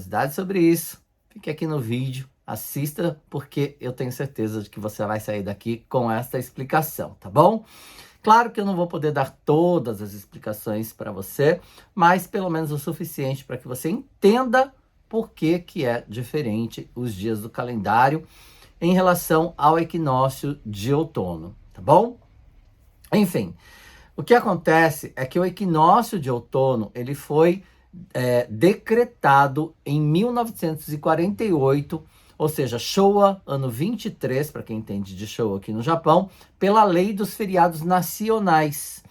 curiosidade sobre isso, fique aqui no vídeo, assista, porque eu tenho certeza de que você vai sair daqui com esta explicação, tá bom? Claro que eu não vou poder dar todas as explicações para você, mas pelo menos o suficiente para que você entenda por que é diferente os dias do calendário em relação ao equinócio de outono, tá bom? Enfim, o que acontece é que o equinócio de outono ele foi decretado em 1948, ou seja, Showa, ano 23, para quem entende de Showa aqui no Japão, pela Lei dos Feriados Nacionais.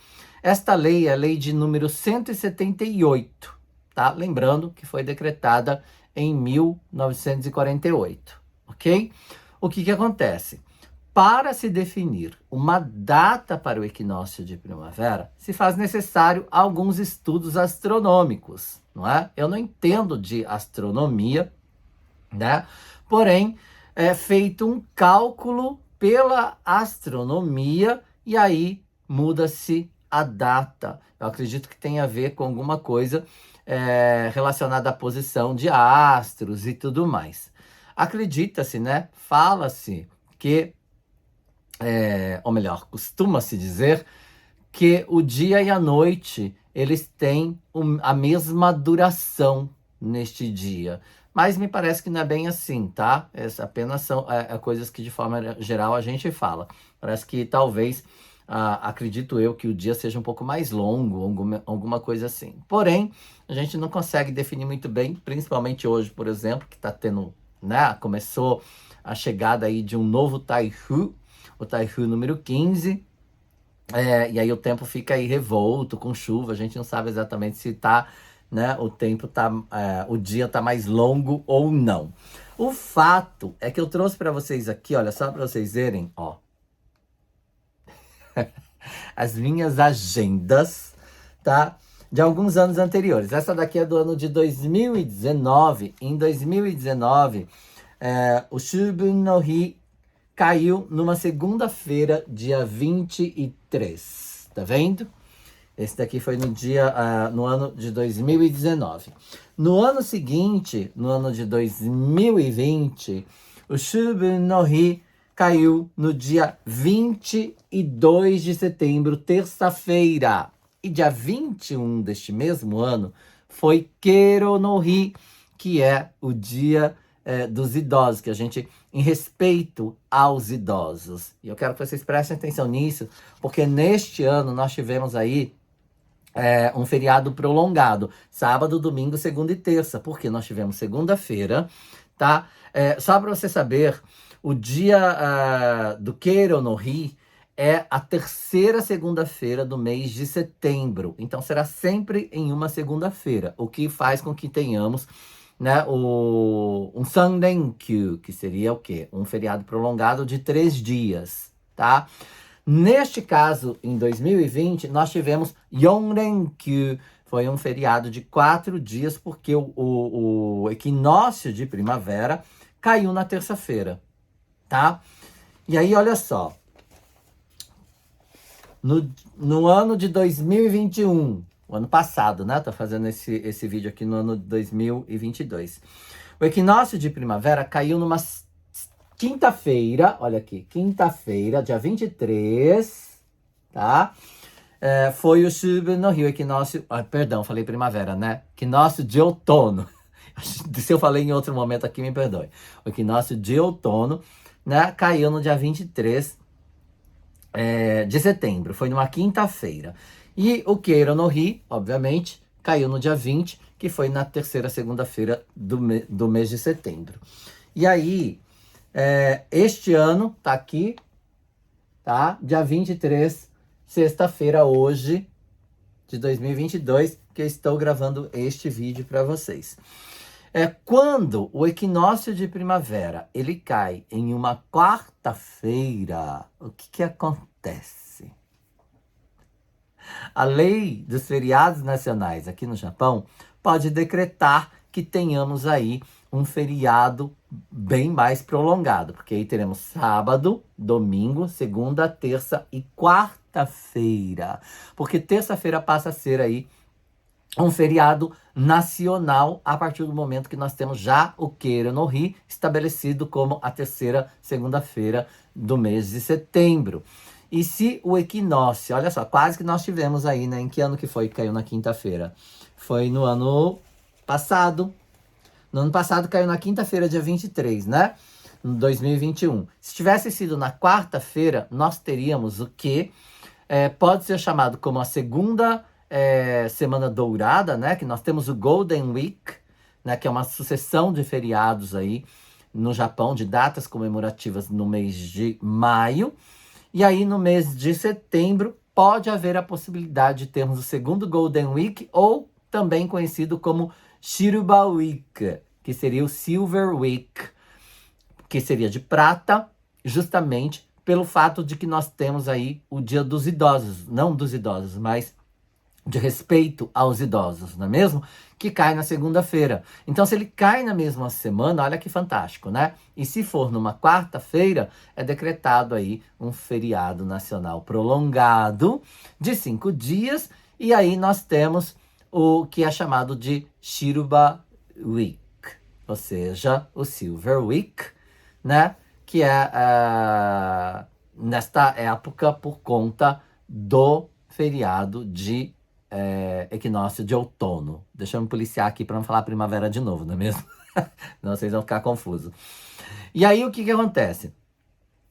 Esta lei é a lei de número 178, tá? Lembrando que foi decretada em 1948, ok? O que acontece? Para se definir uma data para o equinócio de primavera, se faz necessário alguns estudos astronômicos, não é? Eu não entendo de astronomia, né? Porém, é feito um cálculo pela astronomia e aí muda-se a data. Eu acredito que tem a ver com alguma coisa relacionada à posição de astros e tudo mais. Acredita-se, né? Fala-se que ou melhor, costuma-se dizer que o dia e a noite eles têm a mesma duração neste dia. Mas me parece que não é bem assim, tá? Apenas são coisas que de forma geral a gente fala. Parece que talvez, acredito eu, que o dia seja um pouco mais longo, alguma coisa assim. Porém, a gente não consegue definir muito bem, principalmente hoje, por exemplo, que está tendo, né? Começou a chegada aí de um novo Taihu, o Taihu número 15, e aí o tempo fica aí revolto, com chuva, a gente não sabe exatamente se tá, né, o tempo tá, o dia tá mais longo ou não. O fato é que eu trouxe para vocês aqui, olha, só para vocês verem, ó, as minhas agendas, tá? De alguns anos anteriores. Essa daqui é do ano de 2019. Em 2019, o Shubun no Hi caiu numa segunda-feira, dia 23. Tá vendo? Esse daqui foi no ano de 2019. No ano seguinte, no ano de 2020, o Shubun no Hi caiu no dia 22 de setembro, terça-feira. E dia 21 deste mesmo ano foi Kero no Hi, que é o dia dos idosos, que a gente, em respeito aos idosos. E eu quero que vocês prestem atenção nisso, porque neste ano nós tivemos aí um feriado prolongado, sábado, domingo, segunda e terça, porque nós tivemos segunda-feira, tá? Só para você saber, o dia do Kero no Hi é a terceira segunda-feira do mês de setembro, então será sempre em uma segunda-feira, o que faz com que tenhamos, né, um Sanrenkyu, que seria o quê? Um feriado prolongado de 3 dias, tá? Neste caso, em 2020, nós tivemos Yonrenkyu, foi um feriado de 4 dias, porque o equinócio de primavera caiu na terça-feira, tá? E aí, olha só, no ano de 2021, o ano passado, né? Tô fazendo esse vídeo aqui no ano de 2022. O equinócio de primavera caiu numa quinta-feira, olha aqui, quinta-feira, dia 23, tá? Foi o Shubun no Hi, equinócio, perdão, falei primavera, né? Equinócio de outono. Se eu falei em outro momento aqui, me perdoe. O equinócio de outono, né? Caiu no dia 23 de setembro, foi numa quinta-feira. E o Kero no Hi, obviamente, caiu no dia 20, que foi na terceira segunda-feira do mês de setembro. E aí, este ano, tá aqui, tá? Dia 23, sexta-feira, hoje, de 2022, que eu estou gravando este vídeo para vocês. Quando o equinócio de primavera, ele cai em uma quarta-feira, o que acontece? A lei dos feriados nacionais aqui no Japão pode decretar que tenhamos aí um feriado bem mais prolongado, porque aí teremos sábado, domingo, segunda, terça e quarta-feira, porque terça-feira passa a ser aí um feriado nacional a partir do momento que nós temos já o Keiro no Hi estabelecido como a terceira segunda-feira do mês de setembro. E se o equinócio, olha só, quase que nós tivemos aí, né? Em que ano que foi que caiu na quinta-feira? Foi no ano passado. No ano passado caiu na quinta-feira, dia 23, né? Em 2021. Se tivesse sido na quarta-feira, nós teríamos o que pode ser chamado como a segunda semana dourada, né? Que nós temos o Golden Week, né? Que é uma sucessão de feriados aí no Japão, de datas comemorativas no mês de maio. E aí, no mês de setembro, pode haver a possibilidade de termos o segundo Golden Week, ou também conhecido como Shiruba Week, que seria o Silver Week, que seria de prata, justamente pelo fato de que nós temos aí o Dia dos Idosos, não dos idosos, mas de respeito aos idosos, não é mesmo? Que cai na segunda-feira. Então, se ele cai na mesma semana, olha que fantástico, né? E se for numa quarta-feira, é decretado aí um feriado nacional prolongado de 5 dias. E aí nós temos o que é chamado de Shiruba Week, ou seja, o Silver Week, né? Que é nesta época por conta do feriado de equinócio de outono. Deixa eu me policiar aqui para não falar primavera de novo, não é mesmo? Não, vocês vão ficar confusos. E aí, o que que acontece?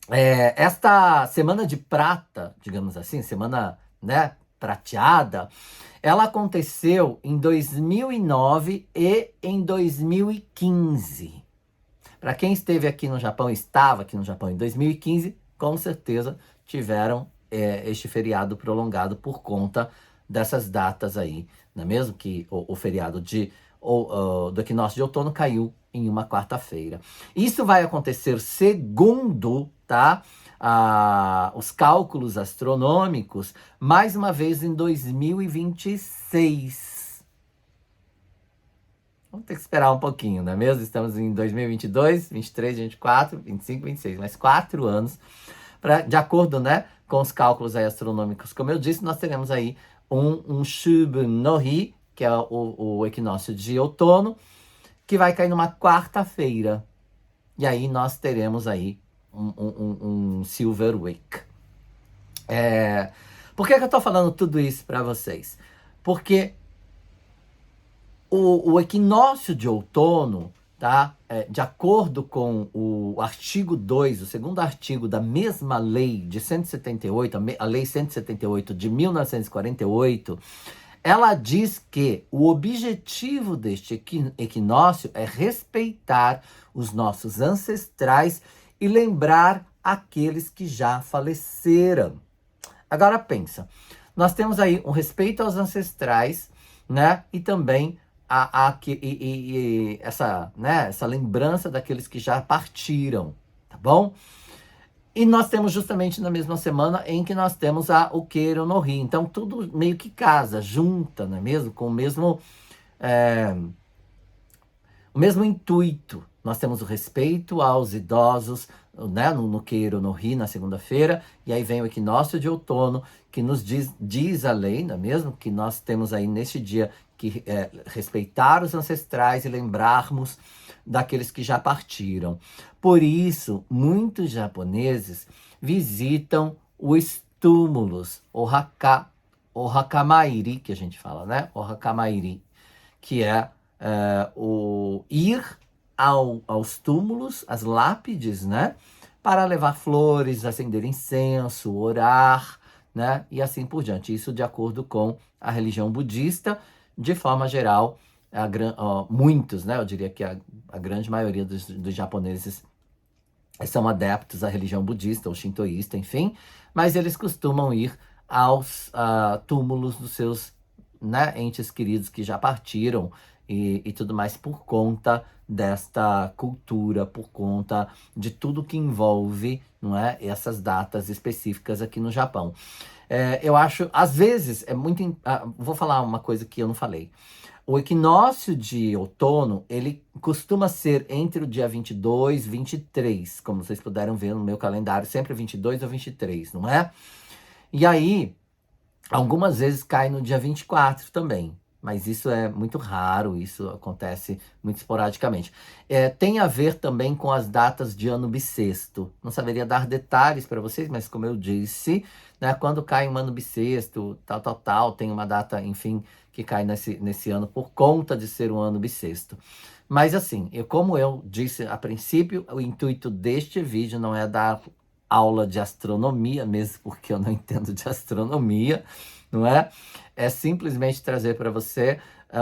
Esta semana de prata, digamos assim, semana, né, prateada, ela aconteceu em 2009 e em 2015. Para quem esteve aqui no Japão, estava aqui no Japão em 2015, com certeza tiveram este feriado prolongado por conta dessas datas aí, não é mesmo? Que o feriado do equinócio de outono caiu em uma quarta-feira. Isso vai acontecer segundo, tá? Os cálculos astronômicos, mais uma vez em 2026. Vamos ter que esperar um pouquinho, não é mesmo? Estamos em 2022, 23, 24, 25, 26, mais 4 anos. De acordo, né, com os cálculos aí astronômicos, como eu disse, nós teremos aí um Shubun no Hi, que é o equinócio de outono, que vai cair numa quarta-feira. E aí nós teremos aí um Silver Week. Por que eu estou falando tudo isso para vocês? Porque o equinócio de outono, tá? De acordo com o artigo 2, o segundo artigo da mesma lei de 178, a lei 178 de 1948, ela diz que o objetivo deste equinócio é respeitar os nossos ancestrais e lembrar aqueles que já faleceram. Agora pensa, nós temos aí um respeito aos ancestrais, né? E também essa lembrança daqueles que já partiram, tá bom? E nós temos justamente na mesma semana em que nós temos o Keiro no Hi. Então tudo meio que casa, junta, não é mesmo? Com o mesmo intuito. Nós temos o respeito aos idosos, né, no Keiro no Hi, na segunda-feira, e aí vem o equinócio de outono, que nos diz a lei, não é mesmo? Que nós temos aí neste dia que respeitar os ancestrais e lembrarmos daqueles que já partiram. Por isso, muitos japoneses visitam os túmulos, o Hakamairi, que a gente fala, né? O Hakamairi, que é o ir aos túmulos, às lápides, né? Para levar flores, acender incenso, orar, né? E assim por diante. Isso de acordo com a religião budista. De forma geral, muitos, né? Eu diria que a grande maioria dos japoneses são adeptos à religião budista ou shintoísta, enfim. Mas eles costumam ir aos túmulos dos seus, né, entes queridos que já partiram e tudo mais por conta desta cultura, por conta de tudo que envolve, não é, essas datas específicas aqui no Japão. Eu acho, às vezes, vou falar uma coisa que eu não falei. O equinócio de outono, ele costuma ser entre o dia 22 e 23, como vocês puderam ver no meu calendário, sempre 22 ou 23, não é? E aí, algumas vezes cai no dia 24 também. mas isso é muito raro, isso acontece muito esporadicamente. Tem a ver também com as datas de ano bissexto. Não saberia dar detalhes para vocês, mas como eu disse, né, quando cai um ano bissexto, tal, tem uma data, enfim, que cai nesse ano por conta de ser um ano bissexto. Mas assim, como eu disse a princípio, o intuito deste vídeo não é dar aula de astronomia, mesmo porque eu não entendo de astronomia, não é? É simplesmente trazer para você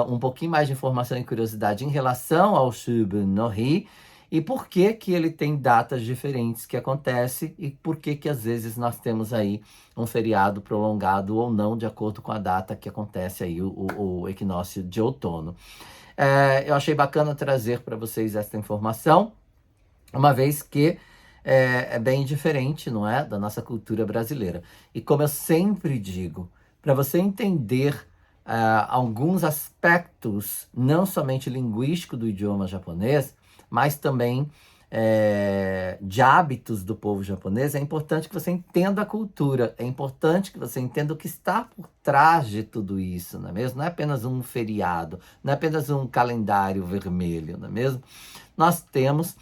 um pouquinho mais de informação e curiosidade em relação ao Shubun no Hi e por que que ele tem datas diferentes que acontecem e por que que às vezes nós temos aí um feriado prolongado ou não, de acordo com a data que acontece aí o equinócio de outono. Eu achei bacana trazer para vocês essa informação, uma vez que é bem diferente, não é, da nossa cultura brasileira. E como eu sempre digo, para você entender alguns aspectos, não somente linguístico do idioma japonês, mas também de hábitos do povo japonês, é importante que você entenda a cultura, é importante que você entenda o que está por trás de tudo isso, não é mesmo? Não é apenas um feriado, não é apenas um calendário vermelho, não é mesmo? Nós temos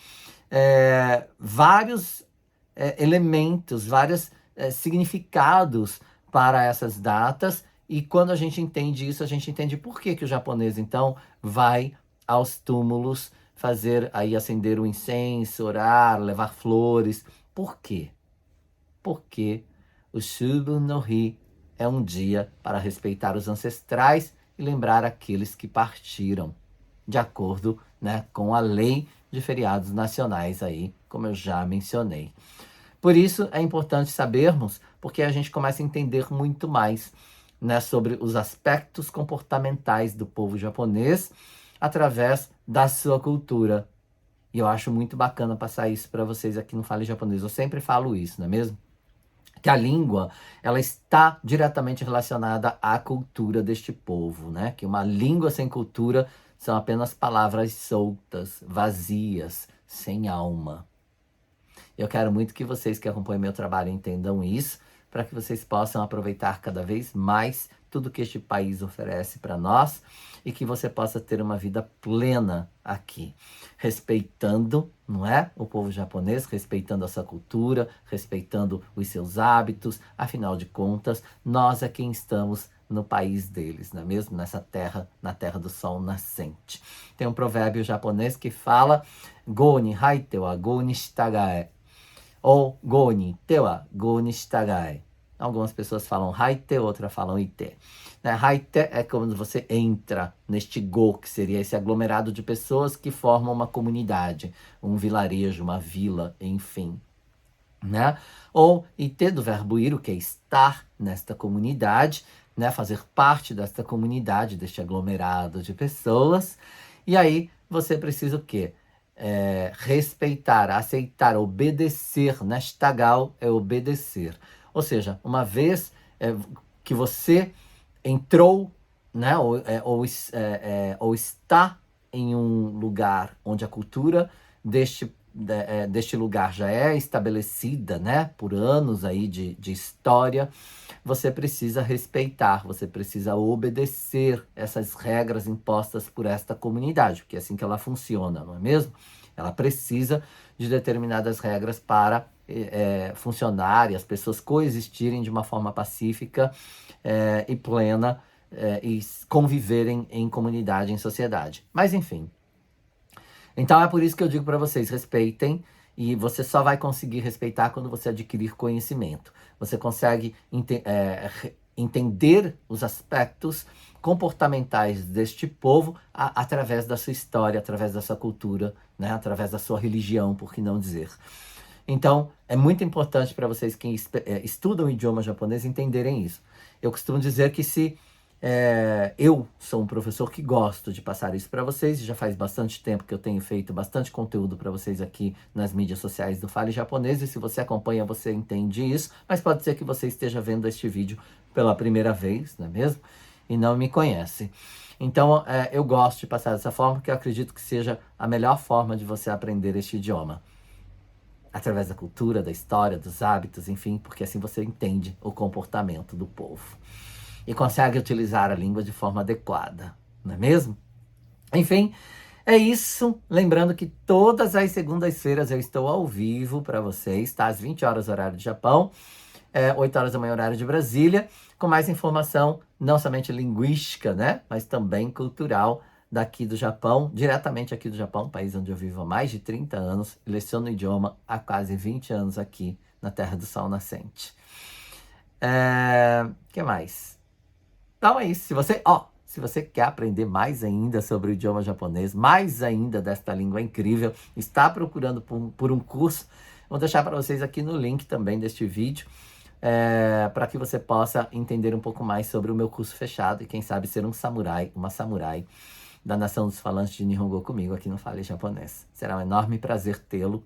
vários elementos, vários significados para essas datas, e quando a gente entende isso, a gente entende por que que o japonês, então, vai aos túmulos fazer, aí acender o incenso, orar, levar flores. Por quê? Porque o Shubun no Hi é um dia para respeitar os ancestrais e lembrar aqueles que partiram, de acordo, né, com a lei de feriados nacionais aí, como eu já mencionei. Por isso é importante sabermos, porque a gente começa a entender muito mais, né, sobre os aspectos comportamentais do povo japonês através da sua cultura. E eu acho muito bacana passar isso para vocês aqui no Fale Japonês. Eu sempre falo isso, não é mesmo? Que a língua, ela está diretamente relacionada à cultura deste povo, né? Que uma língua sem cultura são apenas palavras soltas, vazias, sem alma. Eu quero muito que vocês que acompanham meu trabalho entendam isso, para que vocês possam aproveitar cada vez mais tudo que este país oferece para nós e que você possa ter uma vida plena aqui, respeitando, não é, o povo japonês, respeitando a sua cultura, respeitando os seus hábitos. Afinal de contas, nós é quem estamos no país deles, não é mesmo? Nessa terra, na terra do sol nascente. Tem um provérbio japonês que fala: Go ni haite wa go ni shitagae, ou go ni te wa go ni shitagae. Algumas pessoas falam haite, outras falam ite. Né? Haite é quando você entra neste go, que seria esse aglomerado de pessoas que formam uma comunidade, um vilarejo, uma vila, enfim. Né? Ou ite, do verbo ir, que é estar nesta comunidade, né? Fazer parte desta comunidade, deste aglomerado de pessoas. E aí você precisa o quê? Respeitar, aceitar, obedecer, né? Shitagal é obedecer. Ou seja, uma vez que você entrou, né? Ou está em um lugar onde a cultura deste lugar já é estabelecida, né? Por anos aí de história, você precisa respeitar, você precisa obedecer essas regras impostas por esta comunidade, porque é assim que ela funciona, não é mesmo? Ela precisa de determinadas regras para funcionar e as pessoas coexistirem de uma forma pacífica e plena e conviverem em comunidade, em sociedade. Mas enfim. Então é por isso que eu digo para vocês, respeitem, e você só vai conseguir respeitar quando você adquirir conhecimento. Você consegue entender os aspectos comportamentais deste povo através da sua história, através da sua cultura, né? Através da sua religião, por que não dizer. Então, é muito importante para vocês que estudam o idioma japonês entenderem isso. Eu costumo dizer que se eu sou um professor que gosto de passar isso para vocês, e já faz bastante tempo que eu tenho feito bastante conteúdo para vocês aqui nas mídias sociais do Fale Japonês, e se você acompanha, você entende isso, mas pode ser que você esteja vendo este vídeo pela primeira vez, não é mesmo? E não me conhece. Então, eu gosto de passar dessa forma, porque eu acredito que seja a melhor forma de você aprender este idioma. Através da cultura, da história, dos hábitos, enfim, porque assim você entende o comportamento do povo. e consegue utilizar a língua de forma adequada, não é mesmo? Enfim, é isso. Lembrando que todas as segundas-feiras eu estou ao vivo para vocês, tá? Às 20 horas, horário de Japão, 8 horas da manhã, horário de Brasília, com mais informação, não somente linguística, né? Mas também cultural daqui do Japão, diretamente aqui do Japão, país onde eu vivo há mais de 30 anos, leciono o idioma há quase 20 anos aqui na Terra do Sol Nascente. Que mais? Então é isso. Se você quer aprender mais ainda sobre o idioma japonês, mais ainda desta língua incrível, está procurando por um curso, vou deixar para vocês aqui no link também deste vídeo, para que você possa entender um pouco mais sobre o meu curso fechado e quem sabe ser um samurai, uma samurai da nação dos falantes de Nihongo comigo aqui no Fale Japonês. Será um enorme prazer tê-lo